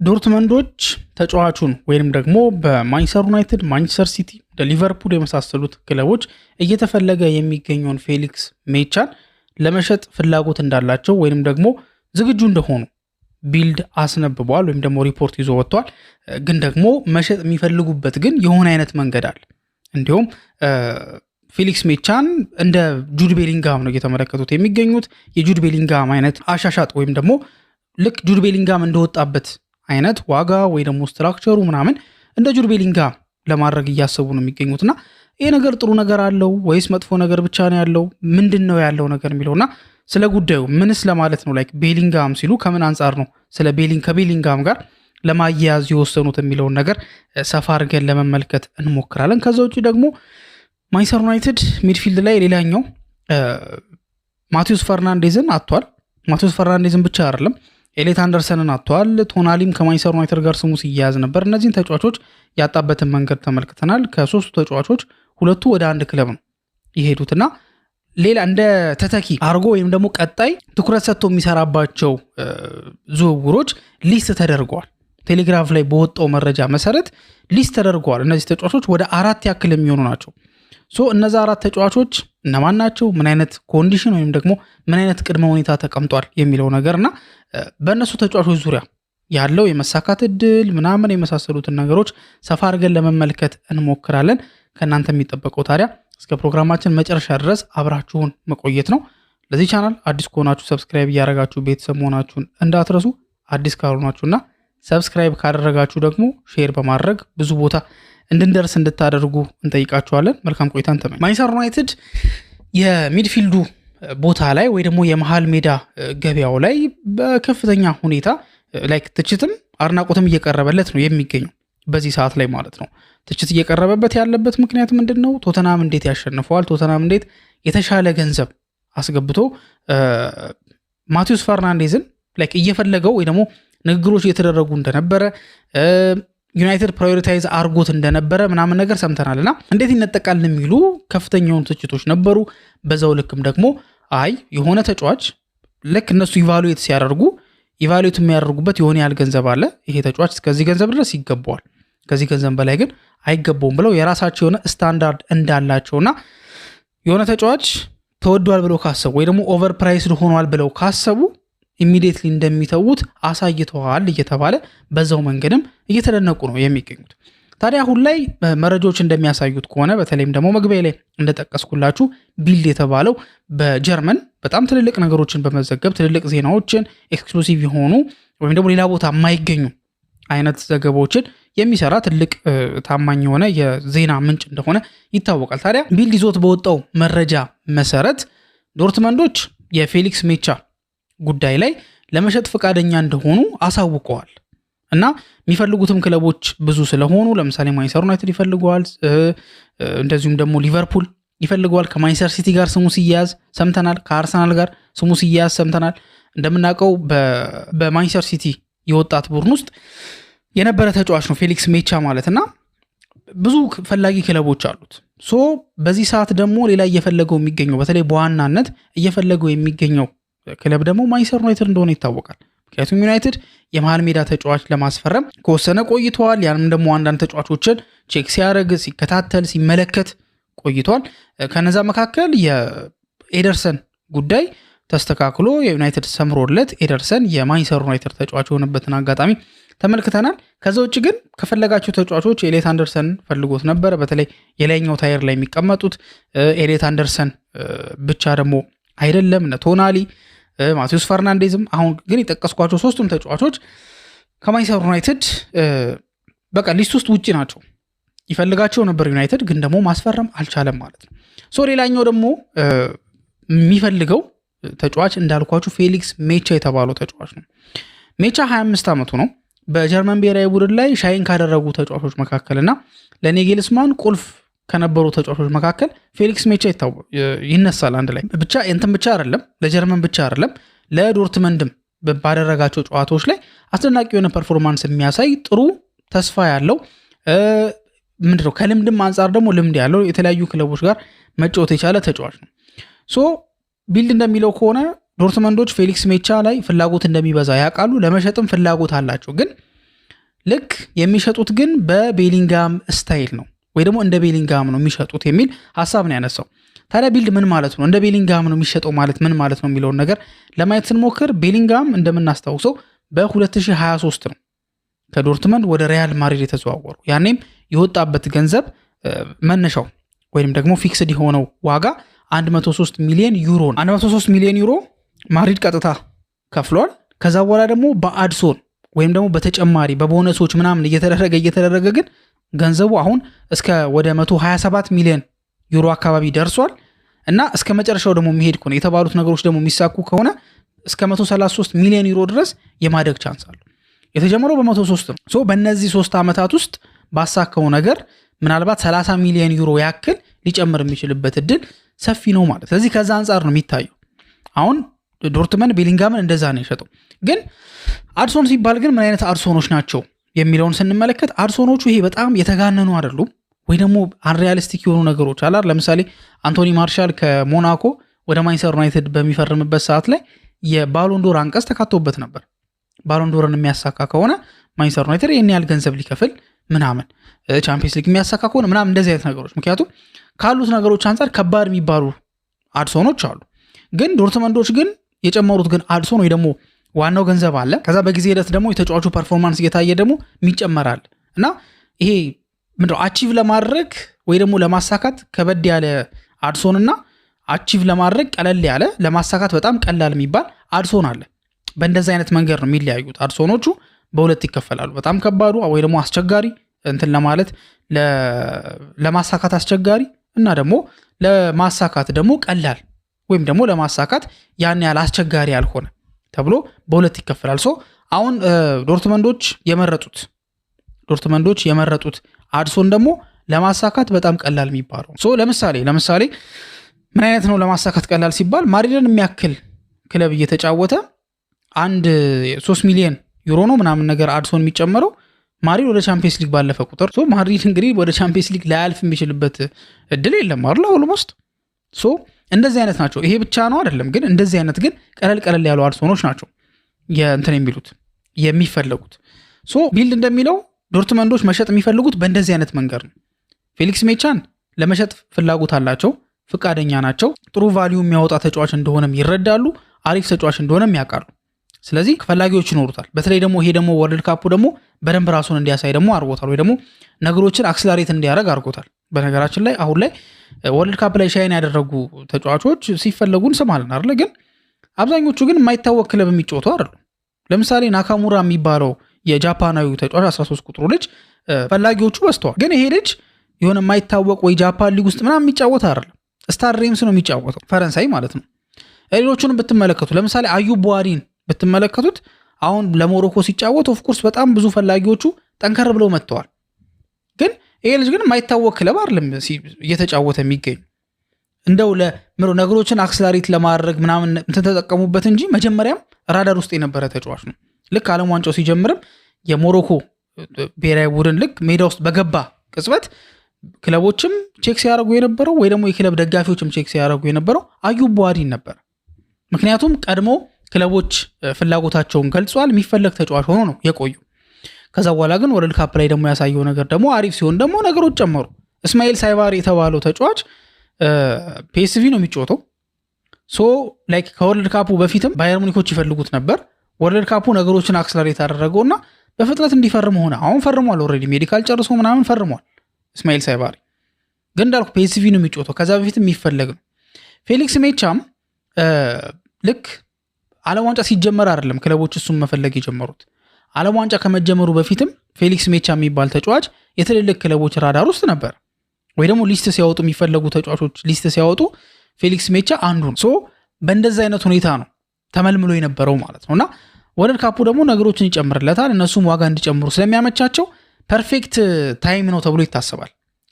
ዶርትመንዶች ተጫዋቹን ወይንም ደግሞ በማንቸስተር ዩናይትድ፣ ማንቸስተር ሲቲ፣ ሊቨርፑል የመሳሰሉት ክለቦች እየተፈለገ የሚገኘውን ፌሊክስ ሜቻን ለመሸጥ ፍላጎት እንዳላቸው ወይንም ደግሞ ዝግጁ እንደሆኑ ቢልድ አስነብቧል ወይም ደግሞ ሪፖርት ይዞ ወጥቷል። ግን ደግሞ መሸጥ የሚፈልጉበት ግን የሆነ አይነት መንገድ አለ። እንዲሁም ፌሊክስ ሜቻን እንደ ጁድ ቤሊንጋም ነው እየተመለከቱት የሚገኙት። የጁድ ቤሊንጋም አይነት አሻሻጥ ወይም ደግሞ ልክ ጁድ ቤሊንጋም እንደወጣበት አይነት ዋጋ ወይ ደግሞ ስትራክቸሩ ምናምን እንደ ጁድ ቤሊንጋም ለማድረግ እያሰቡ ነው የሚገኙትና ይሄ ነገር ጥሩ ነገር አለው ወይስ መጥፎ ነገር ብቻ ነው ያለው? ምንድነው ያለው ነገር የሚለውና ስለ ጉዳዩ ምንስ ለማለት ነው ላይክ ቤሊንጋም ሲሉ ከምን አንጻር ነው ስለ ከቤሊንጋም ጋር ለማያያዝ የወሰኑት የሚለውን ነገር ሰፋ አድርገን ለመመልከት እንሞክራለን። ከዛ ውጪ ደግሞ ማንቸስተር ዩናይትድ ሚድፊልድ ላይ ሌላኛው ማቲዩስ ፈርናንዴዝን አጥቷል። ማቲዩስ ፈርናንዴዝን ብቻ አይደለም ኤሌት አንደርሰንን አጥቷል። ቶናሊም ከማንቸስተር ዩናይትድ ጋር ስሙ ሲያያዝ ነበር። እነዚህን ተጫዋቾች ያጣበትን መንገድ ተመልክተናል። ከሶስቱ ተጫዋቾች ሁለቱ ወደ አንድ ክለብ ነው የሄዱትና ሌላ እንደ ተተኪ አርጎ ወይም ደግሞ ቀጣይ ትኩረት ሰጥቶ የሚሰራባቸው ዝውውሮች ሊስት ተደርገዋል። ቴሌግራፍ ላይ በወጣው መረጃ መሰረት ሊስት ተደርገዋል። እነዚህ ተጫዋቾች ወደ 4 ያክል የሚሆኑ ናቸው። እነዛ 4 ተጫዋቾች እነማን ናቸው? ምን አይነት ኮንዲሽን ወይም ደግሞ ምን አይነት ቅድመ ሁኔታ ተቀምጧል የሚለው ነገርና በእነሱ ተጫዋቾች ዙሪያ ያለው የመሳካት እድል ምናምን የመሳሰሉትን ነገሮች ሰፋ አድርገን ለመመልከት እንሞክራለን። ከእናንተ የሚጠበቀው ታዲያ እስከ ፕሮግራማችን መጨረሻ ድረስ አብራችሁን መቆየት ነው። ለዚህ ቻናል አዲስ ከሆናችሁ ሰብስክራይብ እያደረጋችሁ ቤተሰብ መሆናችሁን እንዳትረሱ። አዲስ ካልሆናችሁና ሰብስክራይብ ካደረጋችሁ ደግሞ ሼር በማድረግ ብዙ ቦታ እንድንደርስ እንድታደርጉ እንጠይቃችኋለን። መልካም ቆይታን ተመኝ። ማንቸስተር ዩናይትድ የሚድፊልዱ ቦታ ላይ ወይ ደግሞ የመሃል ሜዳ ገበያው ላይ በከፍተኛ ሁኔታ ላይክ ትችትም አድናቆትም እየቀረበለት ነው የሚገኘው በዚህ ሰዓት ላይ ማለት ነው። ትችት እየቀረበበት ያለበት ምክንያት ምንድነው? ቶተናም እንዴት ያሸንፈዋል? ቶተናም እንዴት የተሻለ ገንዘብ አስገብቶ ማቲዩስ ፈርናንዴዝን ላይክ እየፈለገው ወይ ደግሞ ንግግሮች እየተደረጉ እንደነበረ ዩናይትድ ፕራዮሪታይዝ አርጎት እንደነበረ ምናምን ነገር ሰምተናልና እንዴት ይነጠቃል የሚሉ ከፍተኛውን ትችቶች ነበሩ። በዛው ልክም ደግሞ የሆነ ተጫዋች ልክ እነሱ ኢቫሉዌት ሲያደርጉ ኢቫሉዌት የሚያደርጉበት የሆነ ያህል ገንዘብ አለ። ይሄ ተጫዋች እስከዚህ ገንዘብ ድረስ ይገባዋል፣ ከዚህ ገንዘብ በላይ ግን አይገባውም ብለው የራሳቸው የሆነ ስታንዳርድ እንዳላቸውና የሆነ ተጫዋች ተወዷል ብለው ካሰቡ ወይ ደግሞ ኦቨር ፕራይስድ ሆኗል ብለው ካሰቡ ኢሚዲየትሊ እንደሚተዉት አሳይተዋል እየተባለ በዛው መንገድም እየተደነቁ ነው የሚገኙት። ታዲያ አሁን ላይ መረጃዎች እንደሚያሳዩት ከሆነ በተለይም ደግሞ መግቢያ ላይ እንደጠቀስኩላችሁ ቢልድ የተባለው በጀርመን በጣም ትልልቅ ነገሮችን በመዘገብ ትልልቅ ዜናዎችን ኤክስክሉሲቭ የሆኑ ወይም ደግሞ ሌላ ቦታ የማይገኙ አይነት ዘገባዎችን የሚሰራ ትልቅ ታማኝ የሆነ የዜና ምንጭ እንደሆነ ይታወቃል። ታዲያ ቢልድ ይዞት በወጣው መረጃ መሰረት ዶርትመንዶች የፌሊክስ ሜቻ ጉዳይ ላይ ለመሸጥ ፈቃደኛ እንደሆኑ አሳውቀዋል እና የሚፈልጉትም ክለቦች ብዙ ስለሆኑ ለምሳሌ ማንቸስተር ዩናይትድ ይፈልገዋል፣ እንደዚሁም ደግሞ ሊቨርፑል ይፈልገዋል። ከማንቸስተር ሲቲ ጋር ስሙ ሲያያዝ ሰምተናል። ከአርሰናል ጋር ስሙ ሲያያዝ ሰምተናል። እንደምናውቀው በማንቸስተር ሲቲ የወጣት ቡድን ውስጥ የነበረ ተጫዋች ነው ፌሊክስ ሜቻ ማለትና ብዙ ፈላጊ ክለቦች አሉት። በዚህ ሰዓት ደግሞ ሌላ እየፈለገው የሚገኘው በተለይ በዋናነት እየፈለገው የሚገኘው ክለብ ደግሞ ማንቸስተር ዩናይትድ እንደሆነ ይታወቃል። ምክንያቱም ዩናይትድ የመሃል ሜዳ ተጫዋች ለማስፈረም ከወሰነ ቆይቷል። ያንም ደግሞ አንዳንድ ተጫዋቾችን ቼክ ሲያደርግ ሲከታተል ሲመለከት ቆይቷል። ከነዛ መካከል የኤደርሰን ጉዳይ ተስተካክሎ የዩናይትድ ሰምሮለት ኤደርሰን የማንቸስተር ዩናይትድ ተጫዋች የሆነበትን አጋጣሚ ተመልክተናል። ከዛ ውጭ ግን ከፈለጋቸው ተጫዋቾች ኤሌት አንደርሰን ፈልጎት ነበር። በተለይ የላይኛው ታየር ላይ የሚቀመጡት ኤሌት አንደርሰን ብቻ ደግሞ አይደለም፣ እነ ቶናሊ ማቲዩስ ፈርናንዴዝም አሁን ግን የጠቀስኳቸው ሶስቱም ተጫዋቾች ከማንቸስተር ዩናይትድ በቃ ሊስት ውስጥ ውጪ ናቸው። ይፈልጋቸው ነበር ዩናይትድ ግን ደግሞ ማስፈረም አልቻለም ማለት ነው። ሌላኛው ደግሞ የሚፈልገው ተጫዋች እንዳልኳችሁ ፌሊክስ ሜቻ የተባለው ተጫዋች ነው። ሜቻ 25 ዓመቱ ነው። በጀርመን ብሔራዊ ቡድን ላይ ሻይን ካደረጉ ተጫዋቾች መካከልና ለኔግልስማን ቁልፍ ከነበሩ ተጫዋቾች መካከል ፌሊክስ ሜቻ ይነሳል አንድ ላይ። ብቻ እንትን ብቻ አይደለም፣ ለጀርመን ብቻ አይደለም፣ ለዶርትመንድም ባደረጋቸው ጨዋታዎች ላይ አስደናቂ የሆነ ፐርፎርማንስ የሚያሳይ ጥሩ ተስፋ ያለው ምንድነው ከልምድም አንጻር ደግሞ ልምድ ያለው የተለያዩ ክለቦች ጋር መጫወት የቻለ ተጫዋች ነው። ቢልድ እንደሚለው ከሆነ ዶርትመንዶች ፌሊክስ ሜቻ ላይ ፍላጎት እንደሚበዛ ያውቃሉ፣ ለመሸጥም ፍላጎት አላቸው። ግን ልክ የሚሸጡት ግን በቤሊንጋም ስታይል ነው ወይ ደግሞ እንደ ቤሊንጋም ነው የሚሸጡት የሚል ሀሳብ ነው ያነሳው። ታዲያ ቢልድ ምን ማለት ነው? እንደ ቤሊንጋም ነው የሚሸጠው ማለት ምን ማለት ነው የሚለውን ነገር ለማየት ስንሞክር ቤሊንጋም እንደምናስታውሰው በ2023 ነው ከዶርትመንድ ወደ ሪያል ማድሪድ የተዘዋወሩ። ያኔም የወጣበት ገንዘብ መነሻው ወይም ደግሞ ፊክስድ የሆነው ዋጋ 103 ሚሊዮን ዩሮ ነው። 103 ሚሊዮን ዩሮ ማድሪድ ቀጥታ ከፍሏል። ከዛ በኋላ ደግሞ በአድሶን ወይም ደግሞ በተጨማሪ በቦነሶች ምናምን እየተደረገ ግን ገንዘቡ አሁን እስከ ወደ 127 ሚሊዮን ዩሮ አካባቢ ደርሷል እና እስከ መጨረሻው ደግሞ የሚሄድ ከሆነ የተባሉት ነገሮች ደግሞ የሚሳኩ ከሆነ እስከ 133 ሚሊዮን ዩሮ ድረስ የማደግ ቻንስ አለው። የተጀመረው በ103 ነው። ሶ በእነዚህ 3 ዓመታት ውስጥ ባሳካው ነገር ምናልባት 30 ሚሊዮን ዩሮ ያክል ሊጨምር የሚችልበት እድል ሰፊ ነው ማለት። ስለዚህ ከዛ አንጻር ነው የሚታየው። አሁን ዶርትመንድ ቤሊንጋምን እንደዛ ነው የሸጠው። ግን አድሶን ሲባል ግን ምን አይነት አድሶኖች ናቸው የሚለውን ስንመለከት አድሶኖቹ ይሄ በጣም የተጋነኑ አይደሉም ወይ ደግሞ አንሪያሊስቲክ የሆኑ ነገሮች አላር። ለምሳሌ አንቶኒ ማርሻል ከሞናኮ ወደ ማንቸስተር ዩናይትድ በሚፈርምበት ሰዓት ላይ የባሎንዶር አንቀጽ ተካቶበት ነበር። ባሎንዶርን የሚያሳካ ከሆነ ማንቸስተር ዩናይትድ ይህን ያህል ገንዘብ ሊከፍል ምናምን፣ ቻምፒየንስ ሊግ የሚያሳካ ከሆነ ምናምን እንደዚህ አይነት ነገሮች። ምክንያቱም ካሉት ነገሮች አንጻር ከባድ የሚባሉ አድሶኖች አሉ። ግን ዶርትመንዶች ግን የጨመሩት ግን አድሶን ወይ ደግሞ ዋናው ገንዘብ አለ። ከዛ በጊዜ ሂደት ደግሞ የተጫዋቹ ፐርፎርማንስ እየታየ ደግሞ የሚጨመራል እና ይሄ ምንድነው አቺቭ ለማድረግ ወይ ደግሞ ለማሳካት ከበድ ያለ አድሶን እና አቺቭ ለማድረግ ቀለል ያለ ለማሳካት በጣም ቀላል የሚባል አድሶን አለ። በእንደዚህ አይነት መንገድ ነው የሚለያዩት። አድሶኖቹ በሁለት ይከፈላሉ። በጣም ከባዱ ወይ ደግሞ አስቸጋሪ እንትን ለማለት ለማሳካት አስቸጋሪ እና ደግሞ ለማሳካት ደግሞ ቀላል ወይም ደግሞ ለማሳካት ያን ያህል አስቸጋሪ ያልሆነ ተብሎ በሁለት ይከፈላል። ሶ አሁን ዶርትመንዶች የመረጡት አድሶን ደግሞ ለማሳካት በጣም ቀላል የሚባለው። ሶ ለምሳሌ ምን አይነት ነው ለማሳካት ቀላል ሲባል ማድሪድን የሚያክል ክለብ እየተጫወተ 3 ሚሊዮን ዩሮ ነው ምናምን ነገር አድሶን የሚጨመረው ማድሪድ ወደ ቻምፒየንስ ሊግ ባለፈ ቁጥር። ሶ ማድሪድ እንግዲህ ወደ ቻምፒየንስ ሊግ ላያልፍ የሚችልበት እድል የለም አይደል ኦልሞስት። ሶ እንደዚህ አይነት ናቸው። ይሄ ብቻ ነው አይደለም፣ ግን እንደዚህ አይነት ግን ቀለል ያሉ አድሶኖች ናቸው የእንትን የሚሉት የሚፈለጉት። ሶ ቢልድ እንደሚለው ዶርትመንዶች መሸጥ የሚፈልጉት በእንደዚህ አይነት መንገድ ነው። ፌሊክስ ሜቻን ለመሸጥ ፍላጎት አላቸው፣ ፍቃደኛ ናቸው። ጥሩ ቫልዩ የሚያወጣ ተጫዋች እንደሆነም ይረዳሉ፣ አሪፍ ተጫዋች እንደሆነም ያውቃሉ። ስለዚህ ፈላጊዎች ይኖሩታል። በተለይ ደግሞ ይሄ ደግሞ ወርልድ ካፑ ደግሞ በደንብ ራሱን እንዲያሳይ ደግሞ አድርጎታል፣ ወይ ደግሞ ነገሮችን አክስላሬት እንዲያደርግ አድርጎታል። በነገራችን ላይ አሁን ላይ ወርልድ ካፕ ላይ ሻይን ያደረጉ ተጫዋቾች ሲፈለጉ እንሰማለን አይደል? ግን አብዛኞቹ ግን የማይታወቅ ክለብ የሚጫወቱ አይደሉም። ለምሳሌ ናካሙራ የሚባለው የጃፓናዊ ተጫዋች 13 ቁጥሩ ልጅ ፈላጊዎቹ በዝተዋል። ግን ይሄ ልጅ የሆነ የማይታወቅ ወይ ጃፓን ሊግ ውስጥ ምናምን የሚጫወት አይደለም። ስታር ሬምስ ነው የሚጫወተው፣ ፈረንሳይ ማለት ነው። ሌሎቹንም ብትመለከቱ ለምሳሌ አዩብ ቡዋሪን ብትመለከቱት አሁን ለሞሮኮ ሲጫወት ኦፍኮርስ በጣም ብዙ ፈላጊዎቹ ጠንከር ብለው መጥተዋል። ግን ይሄ ልጅ ግን የማይታወቅ ክለብ አይደለም እየተጫወተ የሚገኝ። እንደው ነገሮችን አክስላሬት ለማድረግ ምናምን ተጠቀሙበት እንጂ መጀመሪያም ራዳር ውስጥ የነበረ ተጫዋች ነው። ልክ ዓለም ዋንጫው ሲጀምርም የሞሮኮ ብሔራዊ ቡድን ልክ ሜዳ ውስጥ በገባ ቅጽበት ክለቦችም ቼክ ሲያደርጉ የነበረው ወይ ደግሞ የክለብ ደጋፊዎችም ቼክ ሲያደርጉ የነበረው አዩብ ቡዋሪን ነበር። ምክንያቱም ቀድሞ ክለቦች ፍላጎታቸውን ገልጿል፣ የሚፈለግ ተጫዋች ሆኖ ነው የቆዩ። ከዛ በኋላ ግን ወርልድ ካፕ ላይ ደግሞ ያሳየው ነገር ደግሞ አሪፍ ሲሆን ደግሞ ነገሮች ጨመሩ። እስማኤል ሳይባሪ የተባለው ተጫዋች ፒኤስቪ ነው የሚጫወተው። ሶ ላይክ ከወርልድ ካፑ በፊትም ባየር ሙኒኮች ይፈልጉት ነበር። ወርልድ ካፑ ነገሮችን አክስለሬት አደረገውና በፍጥነት እንዲፈርም ሆነ። አሁን ፈርሟል፣ ኦልሬዲ ሜዲካል ጨርሶ ምናምን ፈርሟል። እስማኤል ሳይባሪ ግን እንዳልኩ ፒኤስቪ ነው የሚጫወተው። ከዛ በፊት የሚፈለግ ነው። ፌሊክስ ሜቻም ልክ ዓለም ዋንጫ ሲጀመር አይደለም ክለቦች እሱም መፈለግ የጀመሩት። ዓለም ዋንጫ ከመጀመሩ በፊትም ፌሊክስ ሜቻ የሚባል ተጫዋች የትልልቅ ክለቦች ራዳር ውስጥ ነበር። ወይ ደግሞ ሊስት ሲያወጡ የሚፈለጉ ተጫዋቾች ሊስት ሲያወጡ ፌሊክስ ሜቻ አንዱ ነው። ሶ በእንደዚህ አይነት ሁኔታ ነው ተመልምሎ የነበረው ማለት ነው። እና ወርልድ ካፑ ደግሞ ነገሮችን ይጨምርለታል። እነሱም ዋጋ እንዲጨምሩ ስለሚያመቻቸው ፐርፌክት ታይም ነው ተብሎ ይታሰባል።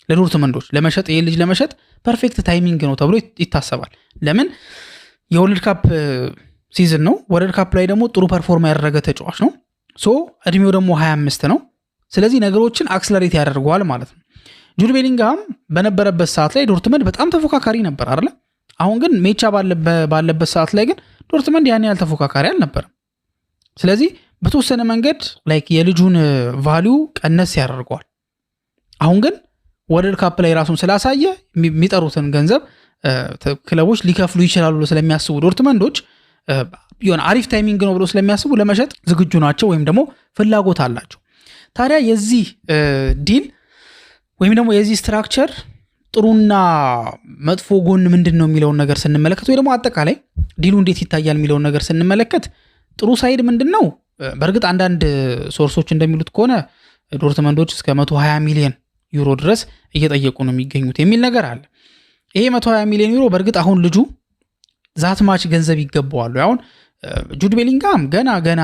ለዶርትመንዶች ለመሸጥ ይሄ ልጅ ለመሸጥ ፐርፌክት ታይሚንግ ነው ተብሎ ይታሰባል። ለምን የወርልድ ካፕ ሲዝን ነው። ወርልድ ካፕ ላይ ደግሞ ጥሩ ፐርፎርማ ያደረገ ተጫዋች ነው። ሶ እድሜው ደግሞ 25 ነው። ስለዚህ ነገሮችን አክስለሬት ያደርገዋል ማለት ነው። ጁድ ቤሊንግሃም በነበረበት ሰዓት ላይ ዶርትመንድ በጣም ተፎካካሪ ነበር አይደል? አሁን ግን ሜቻ ባለበት ሰዓት ላይ ግን ዶርትመንድ ያን ያህል ተፎካካሪ አልነበረም። ስለዚህ በተወሰነ መንገድ ላይክ የልጁን ቫልዩ ቀነስ ያደርገዋል። አሁን ግን ወርልድ ካፕ ላይ ራሱን ስላሳየ የሚጠሩትን ገንዘብ ክለቦች ሊከፍሉ ይችላሉ ስለሚያስቡ ዶርትመንዶች የሆነ አሪፍ ታይሚንግ ነው ብሎ ስለሚያስቡ ለመሸጥ ዝግጁ ናቸው ወይም ደግሞ ፍላጎት አላቸው። ታዲያ የዚህ ዲል ወይም ደግሞ የዚህ ስትራክቸር ጥሩና መጥፎ ጎን ምንድነው የሚለውን ነገር ስንመለከት ወይ ደግሞ አጠቃላይ ዲሉ እንዴት ይታያል የሚለውን ነገር ስንመለከት ጥሩ ሳይድ ምንድነው? በእርግጥ አንዳንድ ሶርሶች እንደሚሉት ከሆነ ዶርትመንዶች እስከ 120 ሚሊዮን ዩሮ ድረስ እየጠየቁ ነው የሚገኙት የሚል ነገር አለ። ይሄ 120 ሚሊዮን ዩሮ በእርግጥ አሁን ልጁ ዛት ማች ገንዘብ ይገባዋል። አሁን ጁድ ቤሊንጋም ገና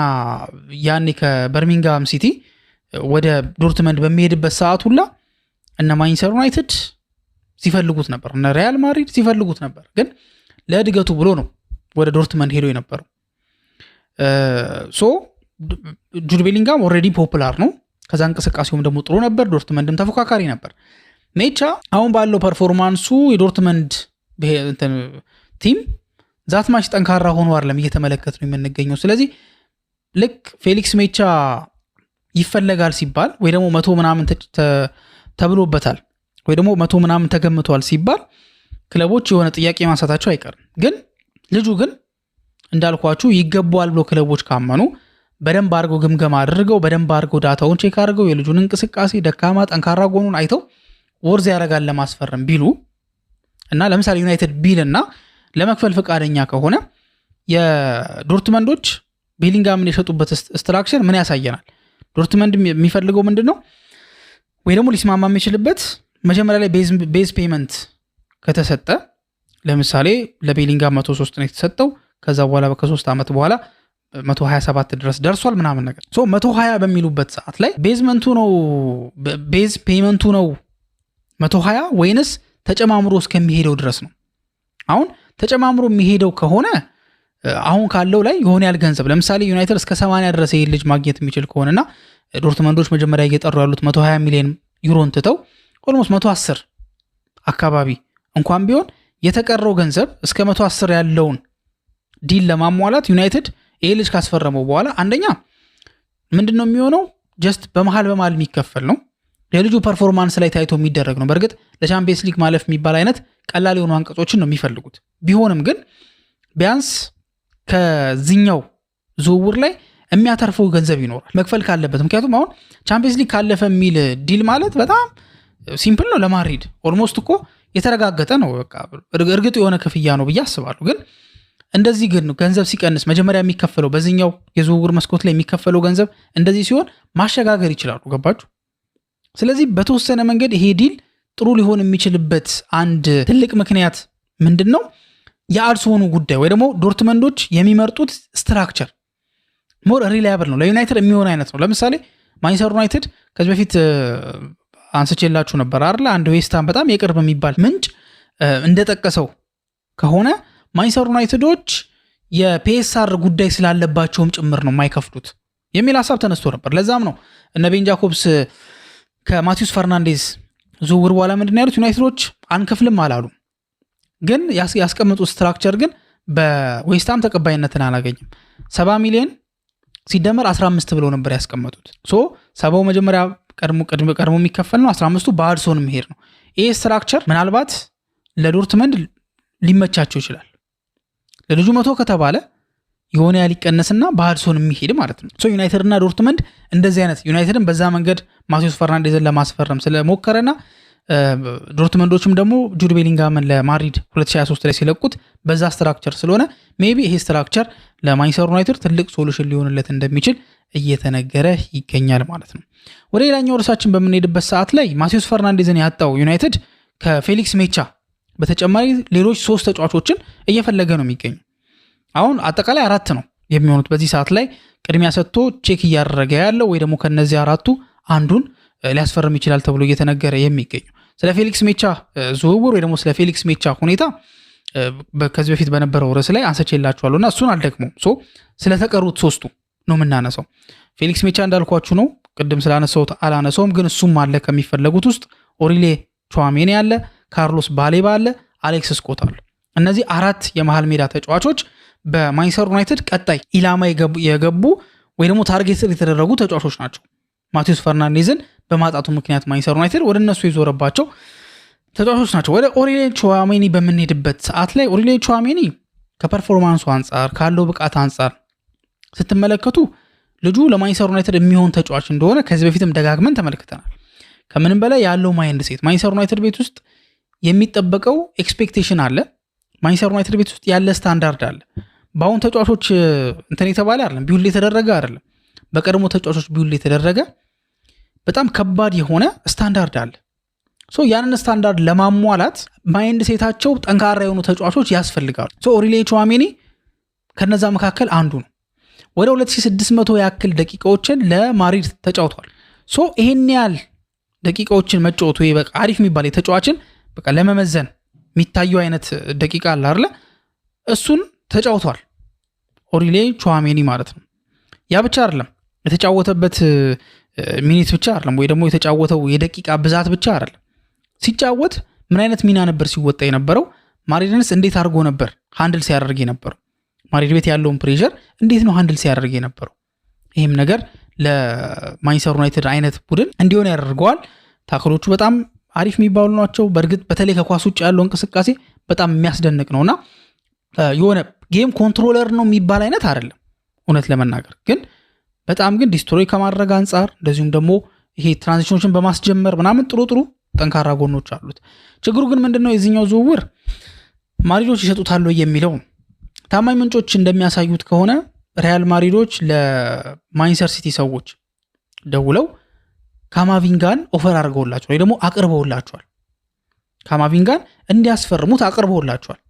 ያኔ ከበርሚንጋም ሲቲ ወደ ዶርትመንድ በሚሄድበት ሰዓት ሁላ እነ ማንቸስተር ዩናይትድ ሲፈልጉት ነበር፣ እነ ሪያል ማድሪድ ሲፈልጉት ነበር። ግን ለእድገቱ ብሎ ነው ወደ ዶርትመንድ ሄዶ የነበረው። ጁድ ቤሊንጋም ኦልሬዲ ፖፑላር ነው። ከዛ እንቅስቃሴውም ደግሞ ጥሩ ነበር። ዶርትመንድም ተፎካካሪ ነበር። ሜቻ አሁን ባለው ፐርፎርማንሱ የዶርትመንድ ቲም ዛት ማች ጠንካራ ሆኖ አይደለም እየተመለከት ነው የምንገኘው። ስለዚህ ልክ ፌሊክስ ሜቻ ይፈለጋል ሲባል ወይ ደግሞ 100 ምናምን ተብሎበታል ወይ ደግሞ 100 ምናምን ተገምቷል ሲባል ክለቦች የሆነ ጥያቄ ማንሳታቸው አይቀርም። ግን ልጁ ግን እንዳልኳችሁ ይገባዋል ብሎ ክለቦች ካመኑ በደንብ አድርገው ግምገማ አድርገው በደንብ አድርገው ዳታውን ቼክ አድርገው የልጁን እንቅስቃሴ ደካማ ጠንካራ ጎኑን አይተው ወርዝ ያደርጋል ለማስፈረም ቢሉ እና ለምሳሌ ዩናይትድ ቢልና ለመክፈል ፈቃደኛ ከሆነ የዶርትመንዶች ቤሊንጋምን የሸጡበት ስትራክቸር ምን ያሳየናል? ዶርትመንድ የሚፈልገው ምንድነው? ወይ ደግሞ ሊስማማ የሚችልበት መጀመሪያ ላይ ቤዝ ፔመንት ከተሰጠ ለምሳሌ ለቤሊንጋም 103 ነው የተሰጠው። ከዛ በኋላ ከ3 ዓመት በኋላ 127 ድረስ ደርሷል ምናምን ነገር 120 በሚሉበት ሰዓት ላይ ቤዝመንቱ ነው ቤዝ ፔመንቱ ነው 120 ወይንስ ተጨማምሮ እስከሚሄደው ድረስ ነው? አሁን ተጨማምሮ የሚሄደው ከሆነ አሁን ካለው ላይ የሆነ ያል ገንዘብ ለምሳሌ ዩናይትድ እስከ 80 ድረስ ይሄ ልጅ ማግኘት የሚችል ከሆነና ዶርትመንዶች መጀመሪያ እየጠሩ ያሉት 120 ሚሊዮን ዩሮን ትተው ኦልሞስት 110 አካባቢ እንኳን ቢሆን የተቀረው ገንዘብ እስከ 110 ያለውን ዲል ለማሟላት ዩናይትድ ይሄ ልጅ ካስፈረመው በኋላ አንደኛ ምንድነው የሚሆነው? ጀስት በመሃል የሚከፈል ነው። የልጁ ፐርፎርማንስ ላይ ታይቶ የሚደረግ ነው። በእርግጥ ለቻምፒየንስ ሊግ ማለፍ የሚባል አይነት ቀላል የሆኑ አንቀጾችን ነው የሚፈልጉት። ቢሆንም ግን ቢያንስ ከዚህኛው ዝውውር ላይ የሚያተርፈው ገንዘብ ይኖራል መክፈል ካለበት። ምክንያቱም አሁን ቻምፒየንስ ሊግ ካለፈ የሚል ዲል ማለት በጣም ሲምፕል ነው ለማድሪድ። ኦልሞስት እኮ የተረጋገጠ ነው። በቃ እርግጥ የሆነ ክፍያ ነው ብዬ አስባለሁ። ግን እንደዚህ ግን ገንዘብ ሲቀንስ መጀመሪያ የሚከፈለው በዚህኛው የዝውውር መስኮት ላይ የሚከፈለው ገንዘብ እንደዚህ ሲሆን ማሸጋገር ይችላሉ። ገባችሁ? ስለዚህ በተወሰነ መንገድ ይሄ ዲል ጥሩ ሊሆን የሚችልበት አንድ ትልቅ ምክንያት ምንድነው? የአልሶኑ ጉዳይ ወይ ደግሞ ዶርትመንዶች የሚመርጡት ስትራክቸር ሞር ሪላያብል ነው፣ ለዩናይትድ የሚሆን አይነት ነው። ለምሳሌ ማንቸስተር ዩናይትድ ከዚህ በፊት አንስቼላችሁ ነበር አይደል? አንድ ዌስትሃም በጣም የቅርብ የሚባል ምንጭ እንደጠቀሰው ከሆነ ማንቸስተር ዩናይትዶች የፒኤስአር ጉዳይ ስላለባቸውም ጭምር ነው የማይከፍሉት የሚል ሀሳብ ተነስቶ ነበር። ለዛም ነው እነ ቤን ጃኮብስ ከማቲዩስ ፈርናንዴዝ ዝውውር በኋላ ምንድን ያሉት ዩናይትዶች አንከፍልም አላሉ። ግን ያስቀምጡት ስትራክቸር ግን በዌስትሃም ተቀባይነትን አላገኝም። 70 ሚሊዮን ሲደመር 15 ብለው ነበር ያስቀመጡት። ሰባው መጀመሪያ ቀድሞ የሚከፈል ነው፣ 15ቱ በአድሶን መሄድ ነው። ይሄ ስትራክቸር ምናልባት ለዶርትመንድ ሊመቻቸው ይችላል። ለልጁ 100 ከተባለ የሆነ ያህል ይቀነስና በአድሶን የሚሄድ ማለት ነው። ዩናይትድ እና ዶርትመንድ እንደዚህ አይነት ዩናይትድን በዛ መንገድ ማቲዩስ ፈርናንዴዝን ለማስፈረም ስለሞከረና ዶርትመንዶችም ደግሞ ጁድ ቤሊንጋምን ለማድሪድ 2023 ላይ ሲለቁት በዛ ስትራክቸር ስለሆነ ሜቢ ይሄ ስትራክቸር ለማንቸስተር ዩናይትድ ትልቅ ሶሉሽን ሊሆንለት እንደሚችል እየተነገረ ይገኛል ማለት ነው። ወደ ሌላኛው ርዕሳችን በምንሄድበት ሰዓት ላይ ማቲዩስ ፈርናንዴዝን ያጣው ዩናይትድ ከፌሊክስ ሜቻ በተጨማሪ ሌሎች 3 ተጫዋቾችን እየፈለገ ነው የሚገኙ። አሁን አጠቃላይ 4 ነው የሚሆኑት በዚህ ሰዓት ላይ ቅድሚያ ሰጥቶ ቼክ እያደረገ ያለው ወይ ደግሞ ከነዚህ 4ቱ አንዱን ሊያስፈርም ይችላል ተብሎ እየተነገረ የሚገኙ። ስለ ፌሊክስ ሜቻ ዝውውር ወይ ደግሞ ስለ ፌሊክስ ሜቻ ሁኔታ ከዚህ በፊት በነበረው ርዕስ ላይ አንስቼላችኋለሁና እሱን አልደግሞም። ስለተቀሩት 3ቱ ነው የምናነሳው። ፌሊክስ ሜቻ እንዳልኳችሁ ነው፣ ቅድም ስላነሳሁት አላነሳውም፣ ግን እሱም አለ ከሚፈለጉት ውስጥ ኦሪሌ ቹዋሜኒ አለ፣ ካርሎስ ባሌባ አለ፣ አሌክስ ስኮት አለ። እነዚህ 4 የመሃል ሜዳ ተጫዋቾች በማንቸስተር ዩናይትድ ቀጣይ ኢላማ የገቡ ወይ ደግሞ ታርጌት የተደረጉ ተጫዋቾች ናቸው። ማቴዎስ ፈርናንዴዝን በማጣቱ ምክንያት ማንቸስተር ዩናይትድ ወደ እነሱ የዞረባቸው ተጫዋቾች ናቸው። ወደ ኦሪሊያን ቹዋሜኒ በምንሄድበት ሰዓት ላይ ኦሪሊያን ቹዋሜኒ ከፐርፎርማንሱ አንጻር ካለው ብቃት አንጻር ስትመለከቱ ልጁ ለማንቸስተር ዩናይትድ የሚሆን ተጫዋች እንደሆነ ከዚህ በፊትም ደጋግመን ተመልክተናል። ከምንም በላይ ያለው ማይንድ ሴት ማንቸስተር ዩናይትድ ቤት ውስጥ የሚጠበቀው ኤክስፔክቴሽን አለ። ማንቸስተር ዩናይትድ ቤት ውስጥ ያለ ስታንዳርድ አለ። በአሁን ተጫዋቾች እንትን የተባለ አይደለም፣ ቢውል የተደረገ አይደለም። በቀድሞ ተጫዋቾች ቢውል የተደረገ በጣም ከባድ የሆነ ስታንዳርድ አለ። ያንን ስታንዳርድ ለማሟላት ማይንድ ሴታቸው ጠንካራ የሆኑ ተጫዋቾች ያስፈልጋሉ። ኦሪሊያን ቹዋሜኒ ከነዛ መካከል አንዱ ነው። ወደ 2600 ያክል ደቂቃዎችን ለማድሪድ ተጫውቷል። ይሄን ያህል ደቂቃዎችን መጫወቱ በቃ አሪፍ የሚባል የተጫዋችን በቃ ለመመዘን የሚታዩ አይነት ደቂቃ አለ አይደል? እሱን ተጫውቷል ኦሪሊያን ቹዋሜኒ ማለት ነው። ያ ብቻ አይደለም፣ የተጫወተበት ሚኒት ብቻ አይደለም፣ ወይ ደግሞ የተጫወተው የደቂቃ ብዛት ብቻ አይደለም። ሲጫወት ምን አይነት ሚና ነበር ሲወጣ የነበረው? ማድሪድንስ እንዴት አድርጎ ነበር ሃንድል ሲያደርግ የነበረው? ማድሪድ ቤት ያለውን ፕሬሸር እንዴት ነው ሃንድል ሲያደርግ የነበረው? ይህም ነገር ለማንቸስተር ዩናይትድ አይነት ቡድን እንዲሆን ያደርገዋል። ታክሎቹ በጣም አሪፍ የሚባሉ ናቸው። በእርግጥ በተለይ ከኳስ ውጭ ያለው እንቅስቃሴ በጣም የሚያስደንቅ ነውና የሆነ ጌም ኮንትሮለር ነው የሚባል አይነት አይደለም እውነት ለመናገር ግን ዲስትሮይ ከማድረግ አንጻር እንደዚሁም ደግሞ ይሄ ትራንዚሽኖችን በማስጀመር ምናምን ጥሩ ጠንካራ ጎኖች አሉት። ችግሩ ግን ምንድነው? የዚህኛው ዝውውር ማድሪዶች ይሸጡታል የሚለው ታማኝ ምንጮች እንደሚያሳዩት ከሆነ ሪያል ማድሪዶች ለማንቸስተር ሲቲ ሰዎች ደውለው ካማቪንጋን ኦፈር አድርገውላቸዋል ወይ ደግሞ አቅርበውላቸዋል። ካማቪንጋን እንዲያስፈርሙት አቅርበውላቸዋል።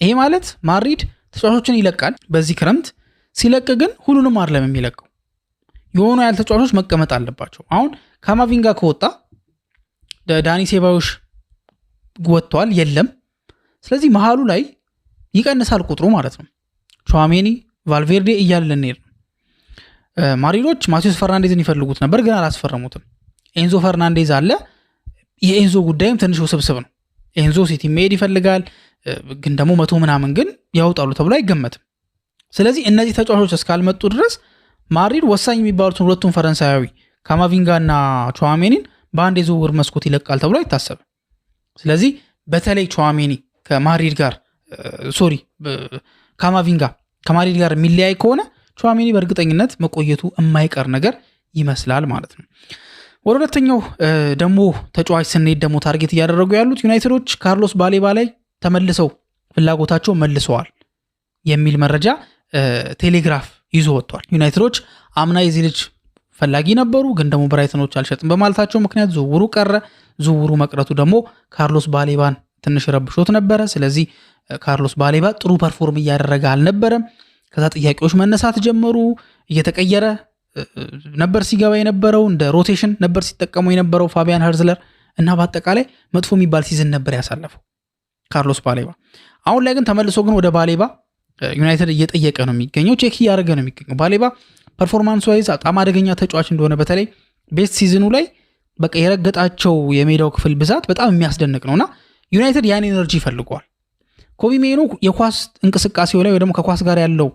ይሄ ማለት ማድሪድ ተጫዋቾችን ይለቃል በዚህ ክረምት። ሲለቅ ግን ሁሉንም አይደለም የሚለቀው፣ የሆኑ ያህል ተጫዋቾች መቀመጥ አለባቸው። አሁን ካማቪንጋ ከወጣ ዳኒ ሴባዮሽ ወጥቷል የለም። ስለዚህ መሃሉ ላይ ይቀንሳል ቁጥሩ ማለት ነው። ቹዋሜኒ፣ ቫልቬርዴ እያልን እንሄድ ነው። ማድሪዶች ማቴዎስ ፈርናንዴዝን ይፈልጉት ነበር ግን አላስፈረሙትም። ኤንዞ ፈርናንዴዝ አለ። የኤንዞ ጉዳይም ትንሽ ውስብስብ ነው። ኤንዞ ሲቲ መሄድ ይፈልጋል ግን ደግሞ 100 ምናምን ግን ያውጣሉ ተብሎ አይገመትም። ስለዚህ እነዚህ ተጫዋቾች እስካልመጡ ድረስ ማድሪድ ወሳኝ የሚባሉትን ሁለቱን ፈረንሳያዊ ካማቪንጋ እና ቹዋሜኒን በአንድ የዝውውር መስኮት ይለቃል ተብሎ አይታሰብም። ስለዚህ በተለይ ቹዋሜኒ ከማድሪድ ጋር ካማቪንጋ ከማድሪድ ጋር የሚለያይ ከሆነ ቹዋሜኒ በእርግጠኝነት መቆየቱ የማይቀር ነገር ይመስላል ማለት ነው። ወደ ሁለተኛው ደግሞ ተጫዋች ስንሄድ ደግሞ ታርጌት እያደረጉ ያሉት ዩናይትዶች ካርሎስ ባሌባ ላይ ተመልሰው ፍላጎታቸው መልሰዋል የሚል መረጃ ቴሌግራፍ ይዞ ወጥቷል። ዩናይትዶች አምና የዚህ ልጅ ፈላጊ ነበሩ ግን ደግሞ ብራይተኖች አልሸጥም በማለታቸው ምክንያት ዝውውሩ ቀረ። ዝውውሩ መቅረቱ ደግሞ ካርሎስ ባሌባን ትንሽ ረብሾት ነበረ። ስለዚህ ካርሎስ ባሌባ ጥሩ ፐርፎርም እያደረገ አልነበረም። ከዛ ጥያቄዎች መነሳት ጀመሩ። እየተቀየረ ነበር ሲገባ የነበረው፣ እንደ ሮቴሽን ነበር ሲጠቀሙ የነበረው ፋቢያን ሀርዝለር እና በአጠቃላይ መጥፎ የሚባል ሲዝን ነበር ያሳለፈው ካርሎስ ባሌባ። አሁን ላይ ግን ተመልሶ ግን ወደ ባሌባ ዩናይትድ እየጠየቀ ነው የሚገኘው፣ ቼክ እያደረገ ነው የሚገኘው። ባሌባ ፐርፎርማንስ ዋይዝ በጣም አደገኛ ተጫዋች እንደሆነ በተለይ ቤስት ሲዝኑ ላይ በቃ የረገጣቸው የሜዳው ክፍል ብዛት በጣም የሚያስደንቅ ነውና ዩናይትድ ያን ኤነርጂ ይፈልገዋል። ኮቢ ሜኑ የኳስ እንቅስቃሴው ላይ ወይ ደግሞ ከኳስ ጋር ያለው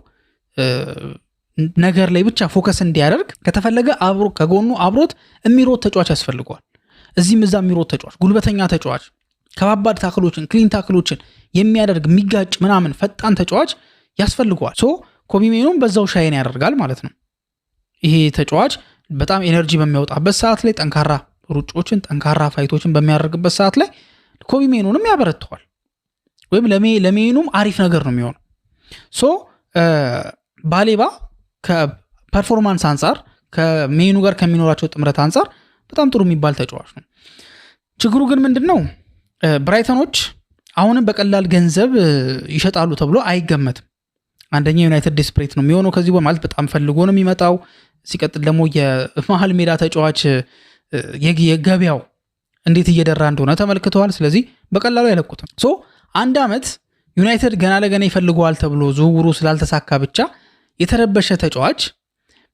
ነገር ላይ ብቻ ፎከስ እንዲያደርግ ከተፈለገ አብሮ ከጎኑ አብሮት የሚሮጥ ተጫዋች ያስፈልገዋል። እዚህም እዛ የሚሮጥ ተጫዋች፣ ጉልበተኛ ተጫዋች፣ ከባባድ ታክሎችን ክሊን ታክሎችን የሚያደርግ የሚጋጭ ምናምን ፈጣን ተጫዋች ያስፈልገዋል። ኮቢ ሜኑም በዛው ሻይን ያደርጋል ማለት ነው። ይሄ ተጫዋች በጣም ኤነርጂ በሚያወጣበት ሰዓት ላይ ጠንካራ ሩጮችን ጠንካራ ፋይቶችን በሚያደርግበት ሰዓት ላይ ኮቢ ሜኑንም ያበረተዋል ወይም ለሜኑም አሪፍ ነገር ነው የሚሆነው። ባሌባ ከፐርፎርማንስ አንጻር ከሜኑ ጋር ከሚኖራቸው ጥምረት አንጻር በጣም ጥሩ የሚባል ተጫዋች ነው። ችግሩ ግን ምንድነው? ብራይተኖች አሁንም በቀላል ገንዘብ ይሸጣሉ ተብሎ አይገመትም። አንደኛ ዩናይትድ ዲስፕሬት ነው የሚሆነው ከዚህ በማለት በጣም ፈልጎ ነው የሚመጣው። ሲቀጥል ደግሞ የመሃል ሜዳ ተጫዋች የገበያው እንዴት እየደራ እንደሆነ ተመልክተዋል። ስለዚህ በቀላሉ አይለቁትም። አንድ አመት ዩናይትድ ገና ለገና ይፈልገዋል ተብሎ ዝውውሩ ስላልተሳካ ብቻ የተረበሸ ተጫዋች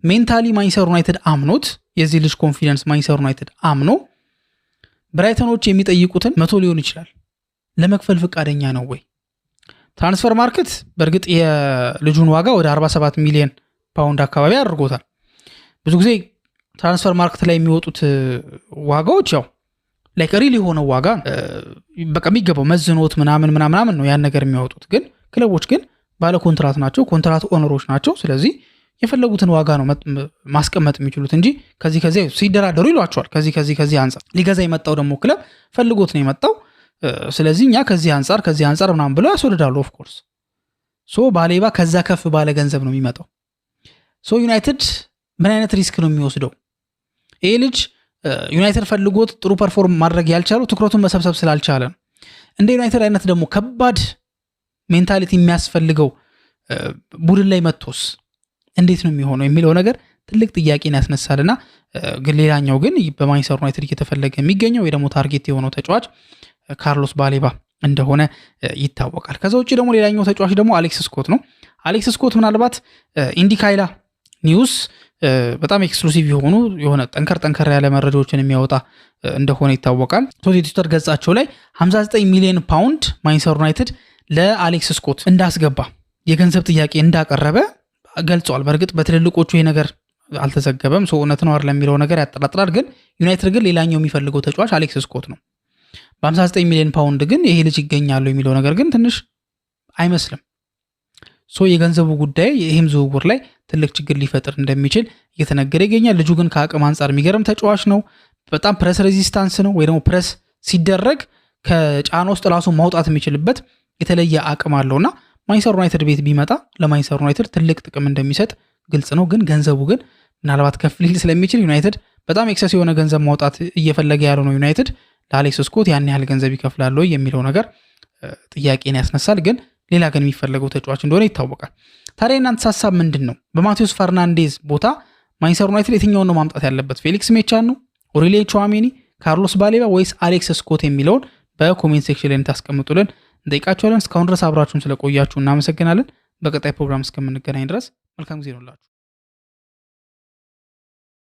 ሜንታሊ ማንቸስተር ዩናይትድ አምኖት የዚህ ልጅ ኮንፊደንስ ማንቸስተር ዩናይትድ አምኖ ብራይተኖች የሚጠይቁትን 100 ሊሆን ይችላል ለመክፈል ፈቃደኛ ነው ወይ? ትራንስፈር ማርኬት በእርግጥ የልጁን ዋጋ ወደ 47 ሚሊዮን ፓውንድ አካባቢ አድርጎታል። ብዙ ጊዜ ትራንስፈር ማርኬት ላይ የሚወጡት ዋጋዎች ያው ላይክ ሪል የሆነ ዋጋ በቃ የሚገባው መዝኖት ምናምን ነው ያን ነገር የሚያወጡት። ግን ክለቦች ግን ባለ ኮንትራት ናቸው፣ ኮንትራት ኦነሮች ናቸው። ስለዚህ የፈለጉትን ዋጋ ነው ማስቀመጥ የሚችሉት እንጂ ከዚህ ሲደራደሩ ይሏቸዋል። ከዚህ አንጻር ሊገዛ የመጣው ደግሞ ክለብ ፈልጎት ነው የመጣው። ስለዚህ እኛ ከዚህ አንጻር ምናምን ብለው ያስወድዳሉ። ኦፍ ኮርስ ባሌባ ከዛ ከፍ ባለ ገንዘብ ነው የሚመጣው። ዩናይትድ ምን አይነት ሪስክ ነው የሚወስደው? ይሄ ልጅ ዩናይትድ ፈልጎት ጥሩ ፐርፎርም ማድረግ ያልቻለው ትኩረቱን መሰብሰብ ስላልቻለ ነው። እንደ ዩናይትድ አይነት ደግሞ ከባድ ሜንታሊቲ የሚያስፈልገው ቡድን ላይ መጥቶስ እንዴት ነው የሚሆነው የሚለው ነገር ትልቅ ጥያቄን ያስነሳልና ግን ሌላኛው ግን በማንቸስተር ዩናይትድ እየተፈለገ የሚገኘው ወይ ደግሞ ታርጌት የሆነው ተጫዋች ካርሎስ ባሌባ እንደሆነ ይታወቃል። ከዛ ውጪ ደግሞ ሌላኛው ተጫዋች ደግሞ አሌክስ ስኮት ነው። አሌክስ ስኮት ምናልባት ኢንዲካይላ ኒውስ በጣም ኤክስክሉሲቭ የሆነ ጠንከር ያለ መረጃዎችን የሚያወጣ እንደሆነ ይታወቃል። የትዊተር ገጻቸው ላይ 59 ሚሊዮን ፓውንድ ማንቸስተር ዩናይትድ ለአሌክስ ስኮት እንዳስገባ የገንዘብ ጥያቄ እንዳቀረበ ገልጿል። በእርግጥ በትልልቆቹ ይሄ ነገር አልተዘገበም። እውነት ነው አይደል የሚለው ነገር ያጠራጥራል። ግን ዩናይትድ ግን ሌላኛው የሚፈልገው ተጫዋች አሌክስ ስኮት ነው። በ59 ሚሊዮን ፓውንድ ግን ይሄ ልጅ ይገኛሉ የሚለው ነገር ግን ትንሽ አይመስልም። የገንዘቡ ጉዳይ ይህም ዝውውር ላይ ትልቅ ችግር ሊፈጥር እንደሚችል እየተነገረ ይገኛል። ልጁ ግን ከአቅም አንጻር የሚገርም ተጫዋች ነው። በጣም ፕሬስ ሬዚስታንስ ነው ወይ ደግሞ ፕሬስ ሲደረግ ከጫና ውስጥ ራሱ ማውጣት የሚችልበት የተለየ አቅም አለውና ማንቸስተር ዩናይትድ ቤት ቢመጣ ለማንቸስተር ዩናይትድ ትልቅ ጥቅም እንደሚሰጥ ግልጽ ነው። ግን ገንዘቡ ግን ምናልባት ከፍ ሊል ስለሚችል ዩናይትድ በጣም ኤክሰስ የሆነ ገንዘብ ማውጣት እየፈለገ ያለው ነው። ዩናይትድ ለአሌክስ ስኮት ያን ያህል ገንዘብ ይከፍላል ወይ የሚለው ነገር ጥያቄን ያስነሳል። ግን ሌላ ግን የሚፈለገው ተጫዋች እንደሆነ ይታወቃል። ታዲያ እናንተ ሀሳብ ምንድን ነው? በማቴዎስ ፈርናንዴዝ ቦታ ማንቸስተር ዩናይትድ የትኛውን ነው ማምጣት ያለበት? ፌሊክስ ሜቻን ነው? ኦሪሊዮ ቹዋሜኒ፣ ካርሎስ ባሌባ ወይስ አሌክስ ስኮት የሚለውን በኮሜንት ሴክሽን ላይ ታስቀምጡልን እንጠይቃችኋለን። እስካሁን ድረስ አብራችሁን ስለቆያችሁ እናመሰግናለን። በቀጣይ ፕሮግራም እስከምንገናኝ ድረስ መልካም ጊዜ ይሁንላችሁ።